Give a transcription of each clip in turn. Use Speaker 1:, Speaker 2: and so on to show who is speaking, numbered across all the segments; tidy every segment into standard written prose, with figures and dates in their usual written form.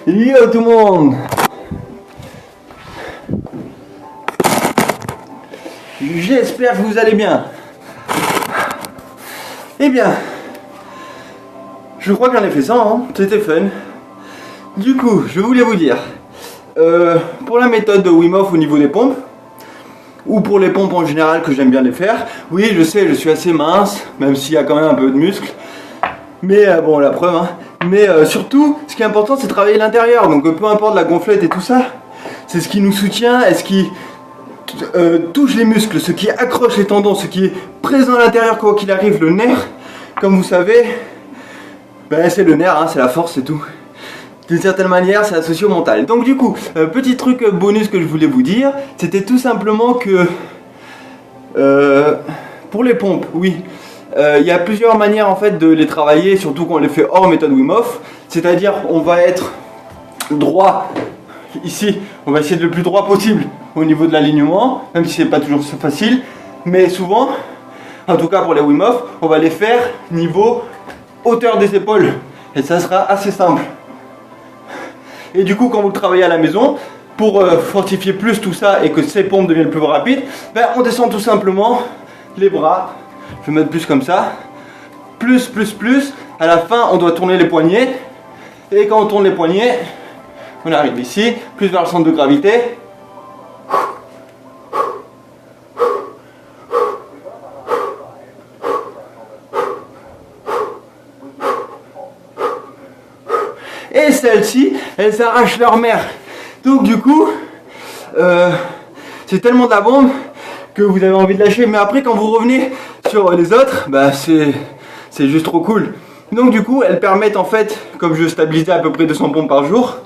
Speaker 1: Yo tout le monde! J'espère que vous allez bien. Eh bien, je crois que j'en ai fait 100, hein. C'était fun. Du coup, je voulais vous dire, pour la méthode de Wim Hof au niveau des pompes, ou pour les pompes en général que j'aime bien les faire, oui je sais, je suis assez mince, même s'il y a quand même un peu de muscle, mais bon la preuve, hein. Mais surtout, ce qui est important, c'est de travailler l'intérieur. Donc peu importe la gonflette et tout ça, c'est ce qui nous soutient et ce qui touche les muscles, ce qui accroche les tendons, ce qui est présent à l'intérieur quoi qu'il arrive. Le nerf, comme vous savez, ben, c'est le nerf, hein, c'est la force, c'est tout. D'une certaine manière, c'est associé au mental. Donc du coup, petit truc bonus que je voulais vous dire, c'était tout simplement que pour les pompes, oui. Il y a plusieurs manières en fait de les travailler, surtout quand on les fait hors méthode Wim Hof. C'est-à-dire on va être droit ici, on va essayer de le plus droit possible au niveau de l'alignement, même si c'est pas toujours facile, mais souvent, en tout cas pour les Wim Hof, on va les faire niveau hauteur des épaules et ça sera assez simple. Et du coup quand vous le travaillez à la maison, pour fortifier plus tout ça et que ces pompes deviennent plus rapides, ben, on descend tout simplement les bras. Je vais mettre plus comme ça, plus, à la fin on doit tourner les poignets, et quand on tourne les poignets, on arrive ici, plus vers le centre de gravité, et celles-ci, elles arrachent leur mère, donc du coup, c'est tellement de la bombe, que vous avez envie de lâcher, mais après quand vous revenez sur les autres, bah c'est juste trop cool. Donc du coup elles permettent en fait, comme je stabilisais à peu près 200 pompes par jour,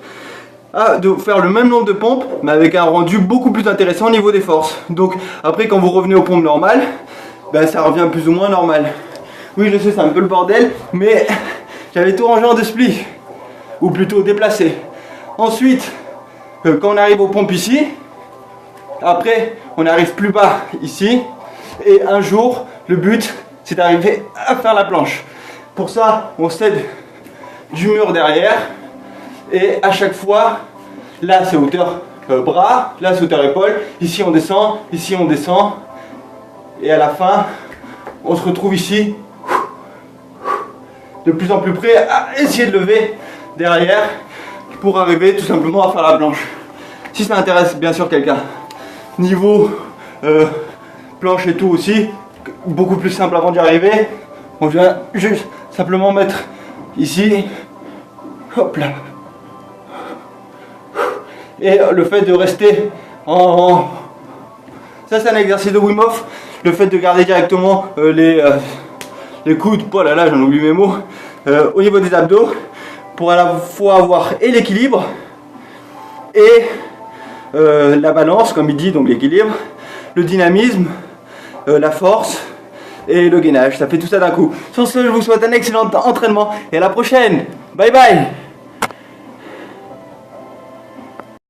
Speaker 1: de faire le même nombre de pompes mais avec un rendu beaucoup plus intéressant au niveau des forces. Donc après quand vous revenez aux pompes normales, bah, ça revient plus ou moins normal. Oui je sais c'est un peu le bordel, mais j'avais tout rangé en 2 splits, ou plutôt déplacé. Ensuite quand on arrive aux pompes ici, après on arrive plus bas ici, et un jour le but c'est d'arriver à faire la planche. Pour ça on s'aide du mur derrière, et à chaque fois, là c'est hauteur bras, là c'est hauteur épaule, ici on descend, et à la fin on se retrouve ici, de plus en plus près à essayer de lever derrière pour arriver tout simplement à faire la planche. Si ça intéresse bien sûr quelqu'un. Niveau planche et tout aussi, beaucoup plus simple avant d'y arriver. On vient juste simplement mettre ici, hop là. Et le fait de rester en... Ça c'est un exercice de Wim Hof. Le fait de garder directement les coudes, oh là là j'en oublie mes mots, au niveau des abdos, pour à la fois avoir et l'équilibre et la balance, comme il dit, donc l'équilibre, le dynamisme, la force et le gainage. Ça fait tout ça d'un coup. Sur ce, je vous souhaite un excellent entraînement et à la prochaine. Bye bye.